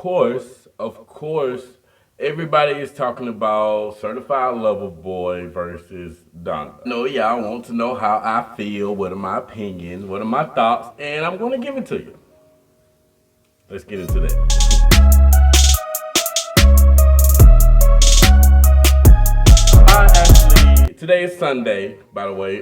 of course, everybody is talking about Certified Lover Boy versus Donda. No, y'all want to know how I feel, what are my opinions, what are my thoughts, and I'm gonna give it to you. Let's get into that. Today is Sunday, by the way.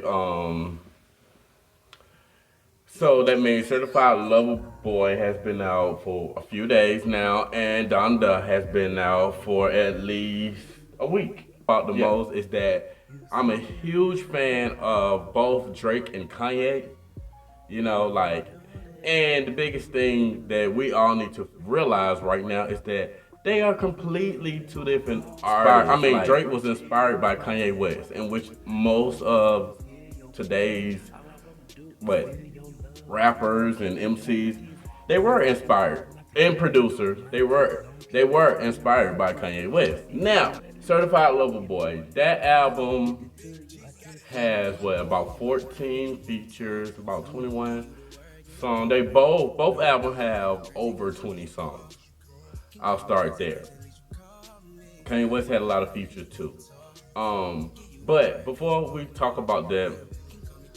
So that means Certified Lover Boy has been out for a few days now, and Donda has been out for at least a week. About the most is that I'm a huge fan of both Drake and Kanye. You know, like, and the biggest thing that we all need to realize right now is that they are completely two different artists. I mean, Drake was inspired by Kanye West, in which most of today's rappers and MCs, they were inspired, and producers, they were inspired by Kanye West. Now, Certified Lover Boy, that album has about 14 features, about 21 songs. They both albums have over 20 songs. I'll start there. Kanye West had a lot of features too. But before we talk about that,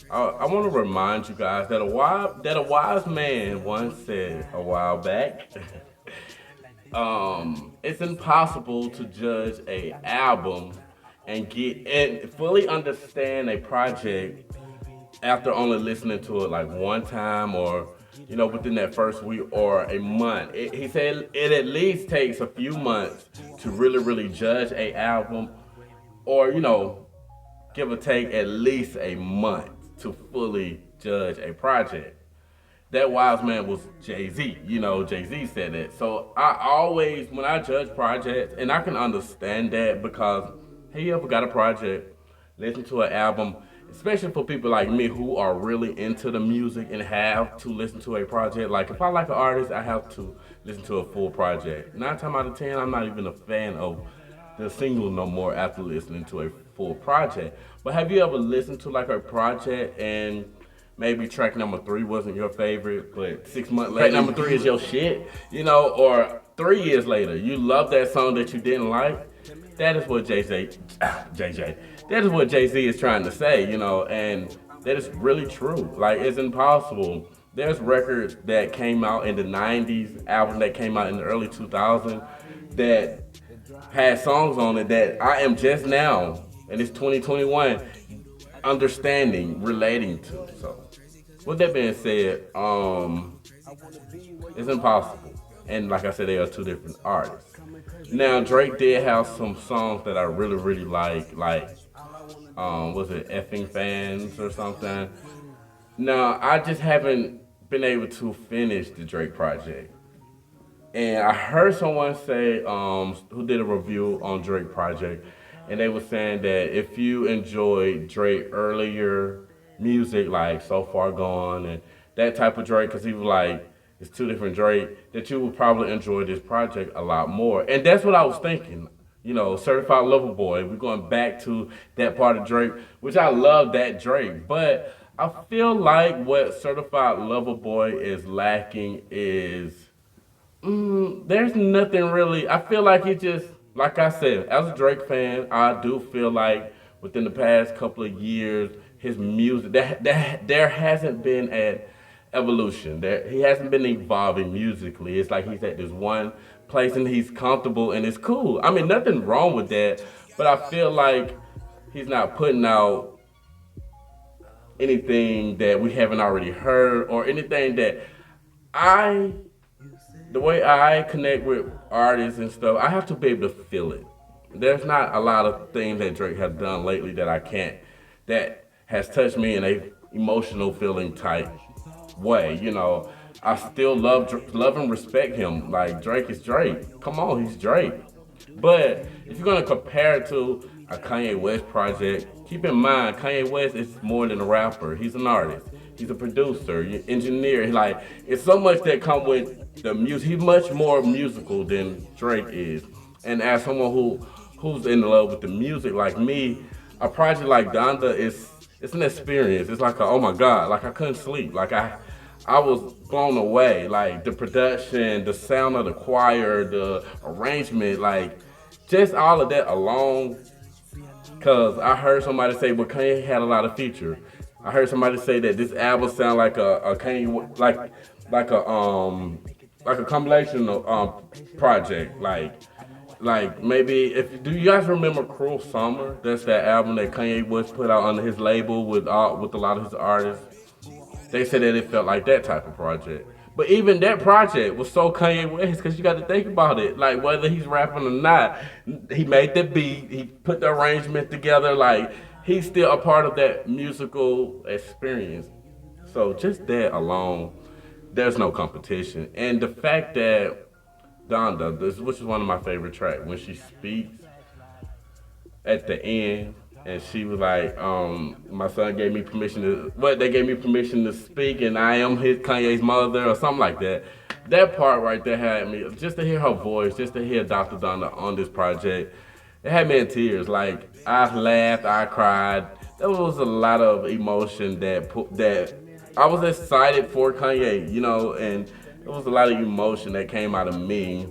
I want to remind you guys that a wise man once said a while back, it's impossible to judge a album and fully understand a project after only listening to it like one time or within that first week or a month. He said it at least takes a few months to really judge a album, or give or take at least a month to fully judge a project. That wise man was JayZ. JayZ said that. So I always, when I judge projects, and I can understand that because, hey, you ever got a project, listen to an album, especially for people like me who are really into the music and have to listen to a project. Like, if I like an artist, I have to listen to a full project. 9 times out of 10, I'm not even a fan of the single no more after listening to a full project. But have you ever listened to like a project and maybe track number 3 wasn't your favorite, but 6 months later, track number 3 is your shit, or 3 years later, you love that song that you didn't like? That is what JayZ, that is what JayZ is trying to say, and that is really true. Like, it's impossible. There's records that came out in the 90s, albums that came out in the early 2000s that had songs on it that I am just now, and it's 2021, understanding, relating to. So, with that being said, it's impossible. And like I said, they are two different artists. Now, Drake did have some songs that I really like was it Effing Fans or something? Now, I just haven't been able to finish the Drake project. And I heard someone say, who did a review on Drake project, and they were saying that if you enjoyed Drake earlier music, like So Far Gone and that type of Drake, because he was like, it's two different Drake, that you would probably enjoy this project a lot more. And that's what I was thinking. Certified Lover Boy, we're going back to that part of Drake, which I love that Drake. But I feel like what Certified Lover Boy is lacking is, there's nothing really. I feel like it just, like I said, as a Drake fan, I do feel like within the past couple of years, his music, that there hasn't been an evolution. He hasn't been evolving musically. It's like he's at this one place and he's comfortable and it's cool. I mean, nothing wrong with that, but I feel like he's not putting out anything that we haven't already heard or anything that the way I connect with artists and stuff, I have to be able to feel it. There's not a lot of things that Drake has done lately that has touched me in a emotional feeling type way. I still love and respect him. Like, Drake is Drake. Come on, he's Drake. But if you're gonna compare it to a Kanye West project, keep in mind Kanye West is more than a rapper. He's an artist. He's a producer, engineer. Like, it's so much that come with the music. He's much more musical than Drake is. And as someone who's in love with the music like me, a project like Donda it's an experience. It's like oh my God, like I couldn't sleep. Like I was blown away. Like the production, the sound of the choir, the arrangement, like just all of that alone. Cause I heard somebody say, well, Kanye had a lot of features. I heard somebody say that this album sound like a Kanye, like a compilation of project, like maybe if do you guys remember Cruel Summer? That's that album that Kanye West put out under his label with a lot of his artists. They said that it felt like that type of project. But even that project was so Kanye West because you got to think about it. Like whether he's rapping or not, he made the beat, he put the arrangement together. Like he's still a part of that musical experience. So just that alone, there's no competition. And the fact that Donda, which is one of my favorite tracks, when she speaks at the end, and she was like, my son gave me permission they gave me permission to speak, and I am Kanye's mother, or something like that. That part right there had me, just to hear her voice, just to hear Dr. Donda on this project, it had me in tears. Like, I laughed, I cried. There was a lot of emotion that I was excited for Kanye, you know, and there was a lot of emotion that came out of me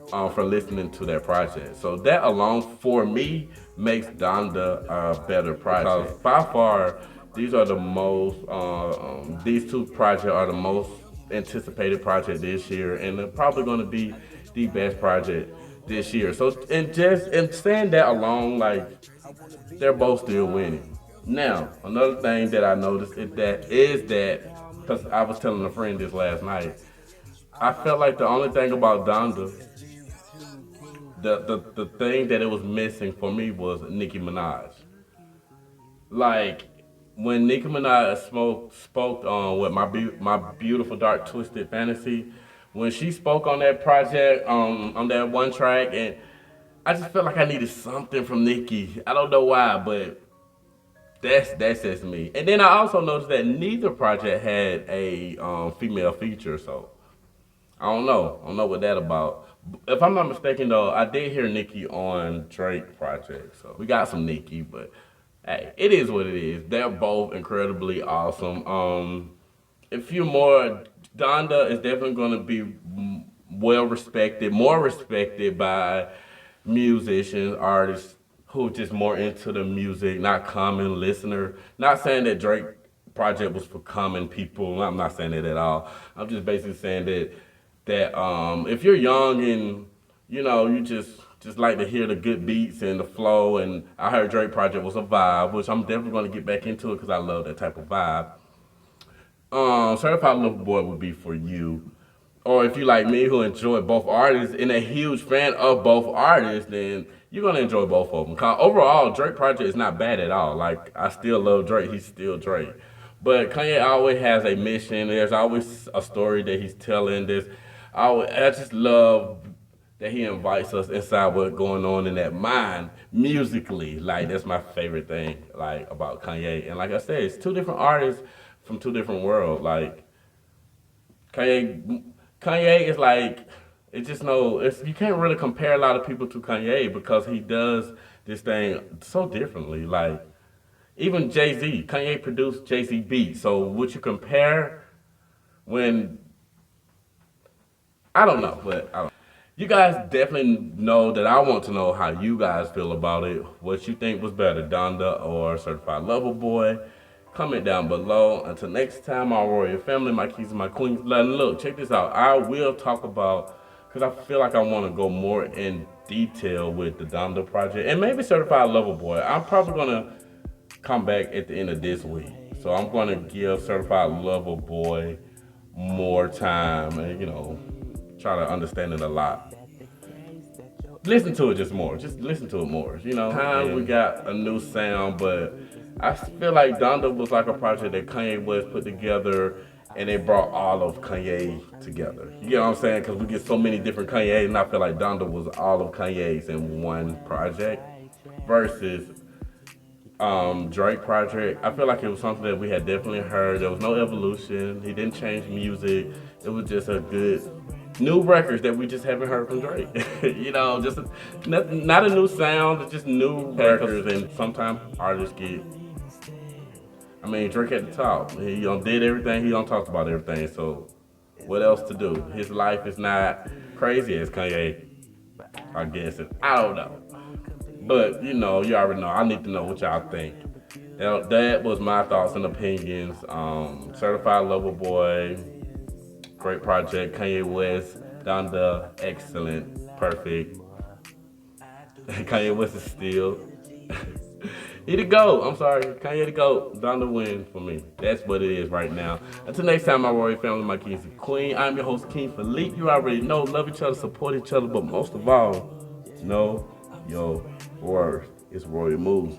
from listening to that project. So that alone, for me, makes Donda a better project. Because by far, these are the most, these two projects are the most anticipated project this year, and they're probably going to be the best project this year. So, and saying that alone, like, they're both still winning. Now, another thing that I noticed is that, because I was telling a friend this last night, I felt like the only thing about Donda, the thing that it was missing for me was Nicki Minaj. Like when Nicki Minaj spoke on what my beautiful dark twisted fantasy, when she spoke on that project on that one track, and I just felt like I needed something from Nicki. I don't know why, but that's just me. And then I also noticed that neither project had a female feature, so I don't know. I don't know what that about. If I'm not mistaken though, I did hear Nicki on Drake project, so we got some Nicki, but hey, it is what it is. They're both incredibly awesome. A few more, Donda is definitely going to be well respected, more respected by musicians, artists who just more into the music, not common listener. Not saying that Drake project was for common people. I'm not saying that at all. I'm just basically saying that if you're young and you know you just like to hear the good beats and the flow, and I heard Drake project was a vibe, which I'm definitely going to get back into it because I love that type of vibe. Certified Lover Boy would be for you. Or if you like me who enjoy both artists and a huge fan of both artists, then you're gonna enjoy both of them. Cause overall, Drake project is not bad at all. Like I still love Drake, he's still Drake. But Kanye always has a mission. There's always a story that he's telling. I just love that he invites us inside what's going on in that mind musically. Like that's my favorite thing, like about Kanye. And like I said, it's two different artists from two different worlds. Like Kanye is like, you can't really compare a lot of people to Kanye because he does this thing so differently. Like, even JayZ, Kanye produced JayZ beats. So would you compare when, I don't know, but I don't. You guys definitely know that I want to know how you guys feel about it. What you think was better, Donda or Certified Lover Boy? Comment down below. Until next time, my royal family, my kings and my queens. Look, check this out. I will talk about, because I feel like I want to go more in detail with the Donda project and maybe Certified Lover Boy. I'm probably going to come back at the end of this week. So I'm going to give Certified Lover Boy more time and, you know, try to understand it a lot. Listen to it just more. Just listen to it more. You know, we got a new sound, but I feel like Donda was like a project that Kanye West put together, and it brought all of Kanye together. You get what I'm saying? Because we get so many different Kanye's, and I feel like Donda was all of Kanye's in one project. Versus Drake project, I feel like it was something that we had definitely heard. There was no evolution. He didn't change music. It was just a good new records that we just haven't heard from Drake. You know, just not a new sound, just new records. And sometimes artists get, I mean, Drake at the top. He did everything. He talked about everything. So what else to do? His life is not crazy as Kanye. I guess I don't know. But you already know. I need to know what y'all think. That was my thoughts and opinions. Certified Lover Boy, great project. Kanye West, Donda, excellent, perfect. Kanye West is still. He the GOAT. I'm sorry. Kanye the GOAT. Donda win for me. That's what it is right now. Until next time, my royal family, my kings and queen. I'm your host, King Felipe. You already know. Love each other, support each other, but most of all, know your worth. It's Royal Moves.